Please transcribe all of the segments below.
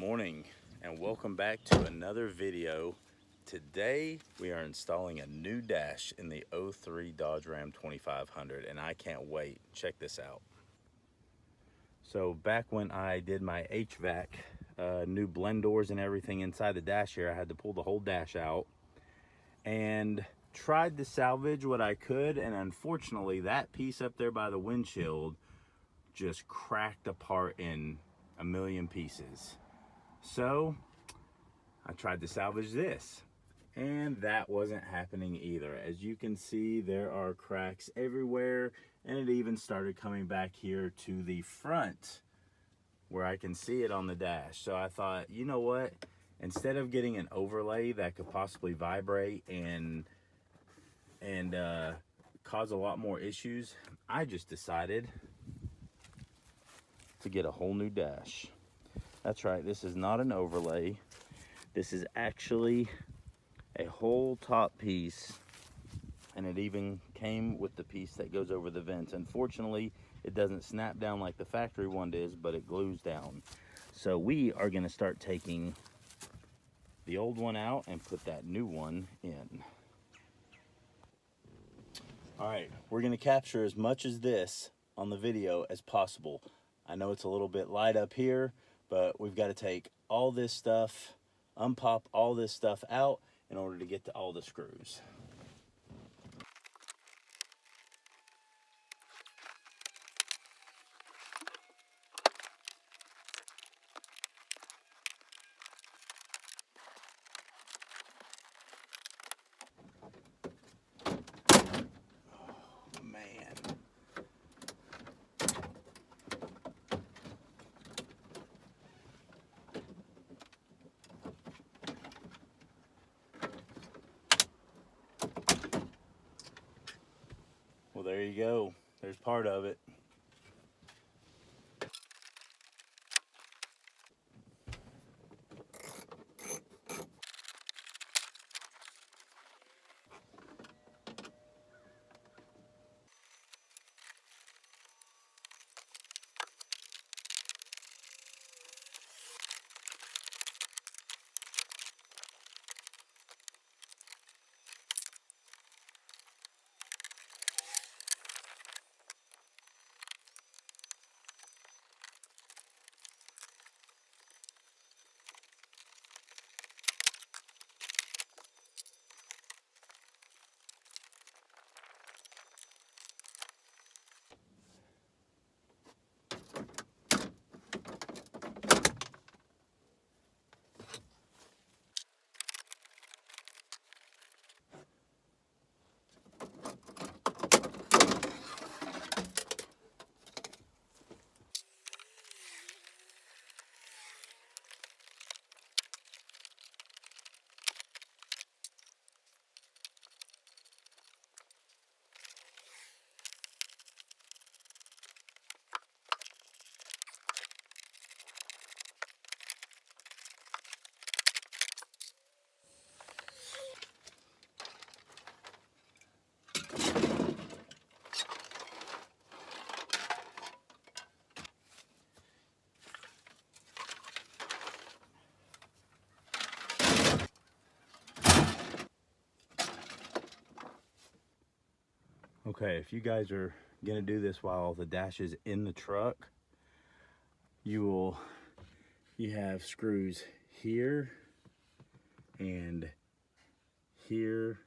morning and welcome back to another video. Today we are installing a new dash in the 03 Dodge Ram 2500 and I can't wait. Check this out. So back when I did my HVAC, new blend doors and everything inside the dash here, I had to pull the whole dash out and tried to salvage what I could, and unfortunately that piece up there by the windshield just cracked apart in a million pieces. So I tried to salvage this, and that wasn't happening either. As you can see, there are cracks everywhere, and it even started coming back here to the front where I can see it on the dash. So I thought, you know what, instead of getting an overlay that could possibly vibrate and cause a lot more issues, I just decided to get a whole new dash. That's right, this is not an overlay. This is actually a whole top piece, and it even came with the piece that goes over the vents. Unfortunately, it doesn't snap down like the factory one does, but it glues down. So we are gonna start taking the old one out and put that new one in. All right, we're gonna capture as much as this on the video as possible. I know it's a little bit light up here, but we've got to take all this stuff, unpop all this stuff out in order to get to all the screws. Oh, man. Well, there you go. There's part of it. Okay, if you guys are gonna do this while the dash is in the truck, you have screws here and here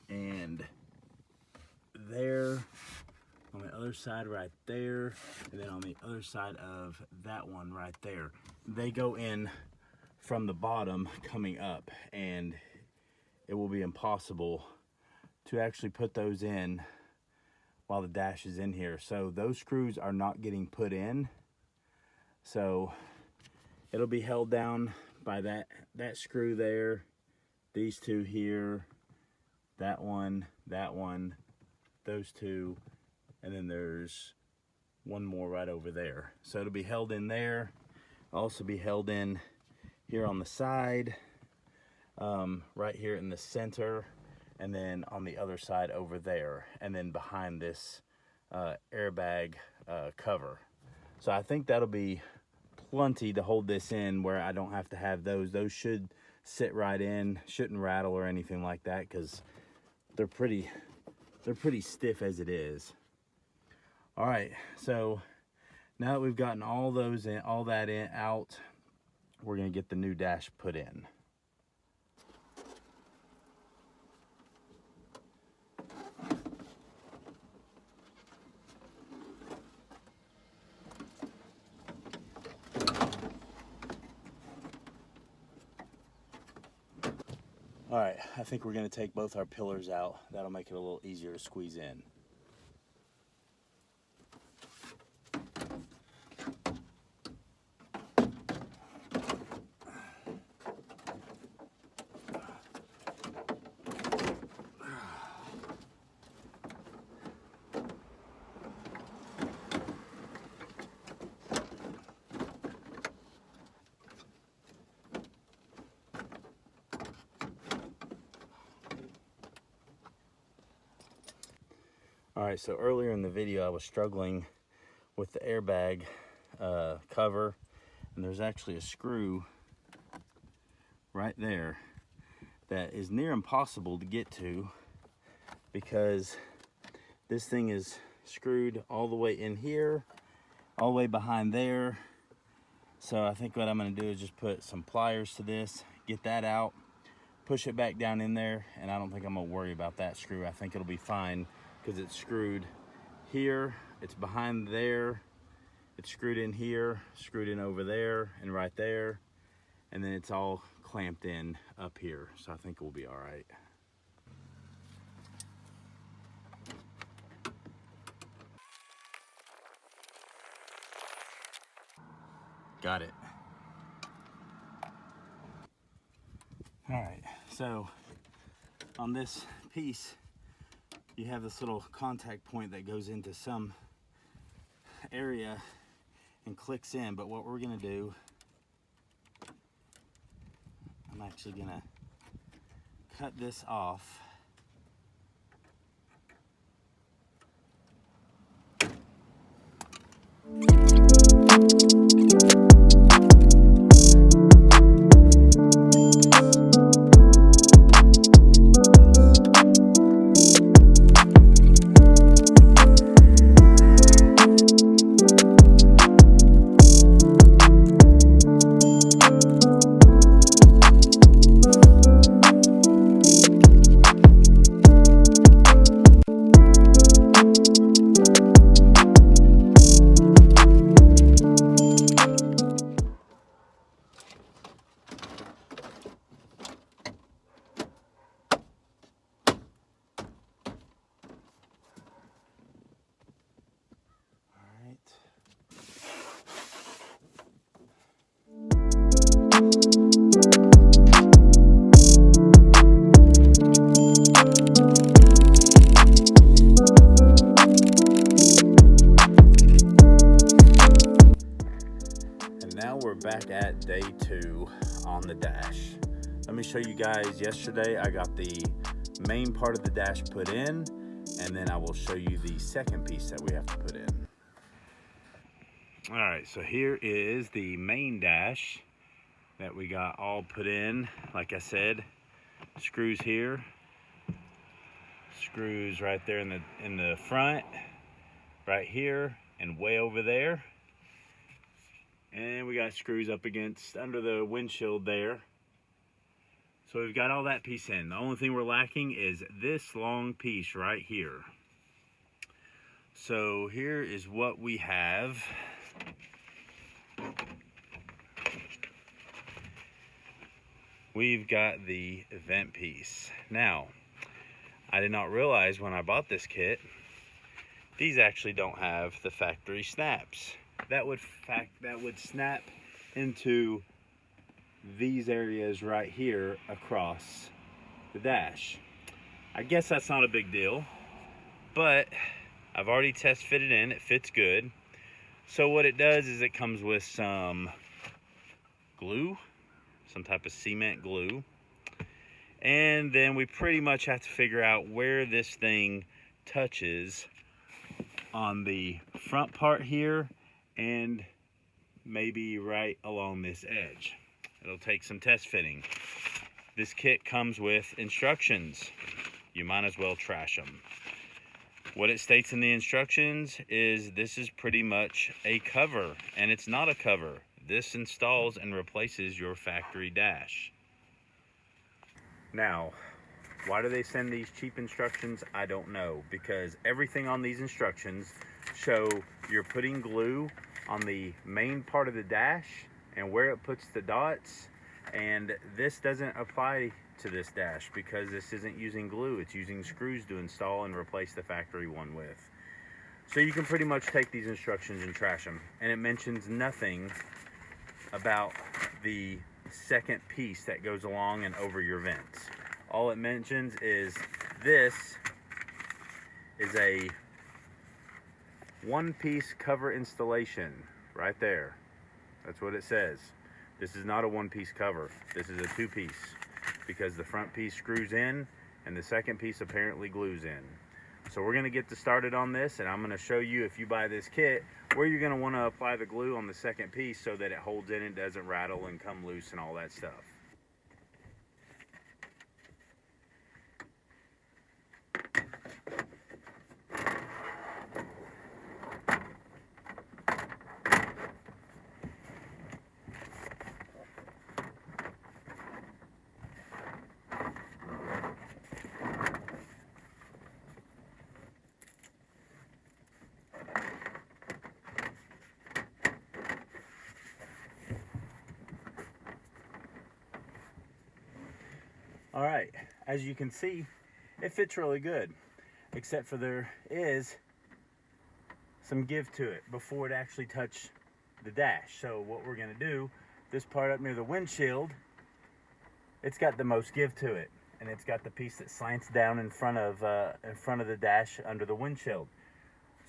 and there, on the other side right there, and then on the other side of that one right there. They go in from the bottom coming up, and it will be impossible to actually put those in while the dash is in here. So those screws are not getting put in. So it'll be held down by that screw there, these two here, that one, those two, and then there's one more right over there. So it'll be held in there. Also be held in here on the side, right here in the center, and then on the other side over there, and then behind this airbag cover. So I think that'll be lunty to hold this in where I don't have to have those. Those should sit right in, shouldn't rattle or anything like that, because they're pretty stiff as it is. All right, so now that we've gotten all those in, all that in out, we're gonna get the new dash put in. All right, I think we're gonna take both our pillars out. That'll make it a little easier to squeeze in. All right, so earlier in the video, I was struggling with the airbag cover, and there's actually a screw right there that is near impossible to get to because this thing is screwed all the way in here, all the way behind there. So I think what I'm gonna do is just put some pliers to this, get that out, push it back down in there, and I don't think I'm gonna worry about that screw. I think it'll be fine because it's screwed here, it's behind there, it's screwed in here, screwed in over there and right there, and then it's all clamped in up here. So I think we'll be all right. Got it. All right, so on this piece, you have this little contact point that goes into some area and clicks in, but what we're gonna do, I'm actually gonna cut this off. Back at day 2 on the dash. Let me show you guys. Yesterday I got the main part of the dash put in, and then I will show you the second piece that we have to put in. All right, so here is the main dash that we got all put in. Like I said, screws here, screws right there in the front, right here, and way over there. And we got screws up against under the windshield there. So we've got all that piece in. The only thing we're lacking is this long piece right here. So here is what we have. We've got the vent piece. Now, I did not realize when I bought this kit, these actually don't have the factory snaps. That would snap into these areas right here across the dash. I guess that's not a big deal, but I've already test fitted in, it fits good. So what it does is it comes with some glue, some type of cement glue, and then we pretty much have to figure out where this thing touches on the front part here and maybe right along this edge. It'll take some test fitting. This kit comes with instructions. You might as well trash them. What it states in the instructions is this is pretty much a cover, and it's not a cover. This installs and replaces your factory dash. Now, why do they send these cheap instructions? I don't know, because everything on these instructions show you're putting glue on the main part of the dash and where it puts the dots, and this doesn't apply to this dash because this isn't using glue, it's using screws to install and replace the factory one with. So you can pretty much take these instructions and trash them, and it mentions nothing about the second piece that goes along and over your vents. All it mentions is this is a one-piece cover installation right there. That's what it says. This is not a one-piece cover. This is a two-piece because the front piece screws in and the second piece apparently glues in. So we're gonna get started on this, and I'm gonna show you, if you buy this kit, where you're gonna wanna apply the glue on the second piece so that it holds in and doesn't rattle and come loose and all that stuff. All right, as you can see, it fits really good, except for there is some give to it before it actually touched the dash. So what we're gonna do, this part up near the windshield, it's got the most give to it, and it's got the piece that slants down in front of the dash under the windshield.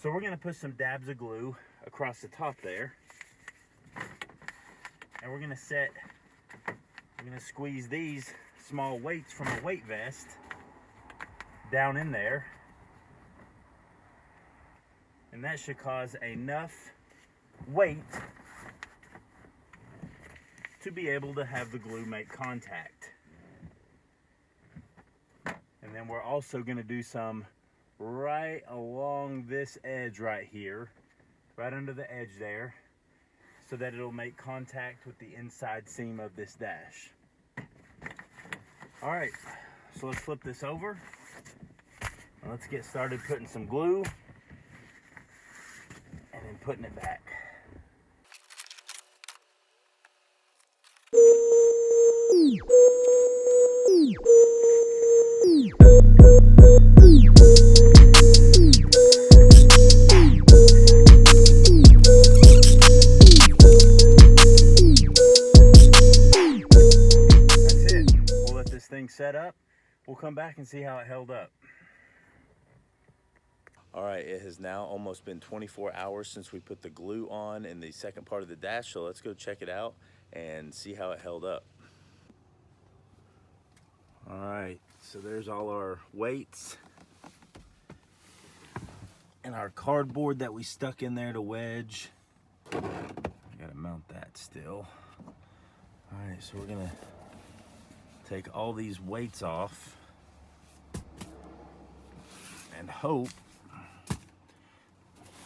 So we're gonna put some dabs of glue across the top there, and we're gonna squeeze these small weights from a weight vest down in there, and that should cause enough weight to be able to have the glue make contact. And then we're also going to do some right along this edge right here, right under the edge there, so that it'll make contact with the inside seam of this dash. All right, so let's flip this over. Let's get started putting some glue and then putting it back. Set up, we'll come back and see how it held up. All right, it has now almost been 24 hours since we put the glue on in the second part of the dash, so let's go check it out and see how it held up. All right, so there's all our weights and our cardboard that we stuck in there to wedge. I gotta mount that still. All right, so we're gonna take all these weights off and hope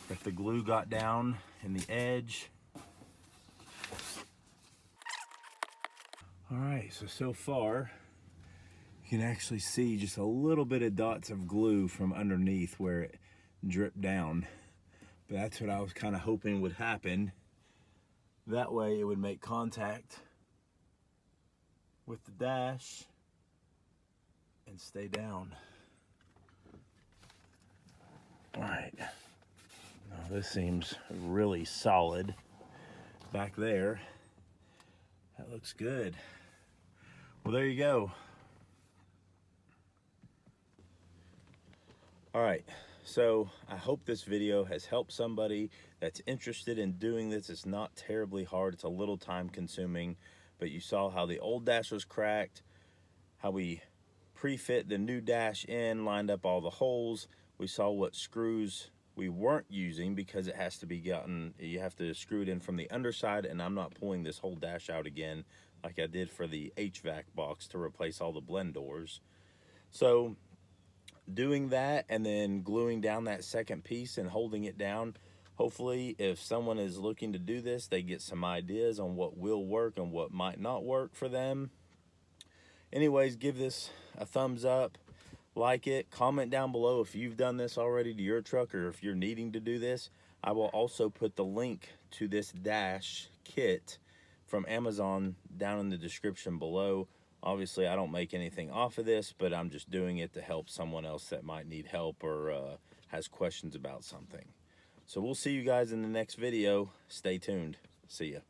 that the glue got down in the edge. All right, so far you can actually see just a little bit of dots of glue from underneath where it dripped down. But that's what I was kind of hoping would happen. That way it would make contact with the dash and stay down. All right, now this seems really solid back there. That looks good. Well, there you go. All right, so I hope this video has helped somebody that's interested in doing this. It's not terribly hard, it's a little time consuming, but you saw how the old dash was cracked, how we pre-fit the new dash in, lined up all the holes. We saw what screws we weren't using because it has to be gotten, you have to screw it in from the underside, and I'm not pulling this whole dash out again like I did for the HVAC box to replace all the blend doors. So doing that and then gluing down that second piece and holding it down, hopefully if someone is looking to do this, they get some ideas on what will work and what might not work for them. Anyways, give this a thumbs up, like it, comment down below if you've done this already to your truck or if you're needing to do this. I will also put the link to this dash kit from Amazon down in the description below. Obviously, I don't make anything off of this, but I'm just doing it to help someone else that might need help or has questions about something. So we'll see you guys in the next video. Stay tuned. See ya.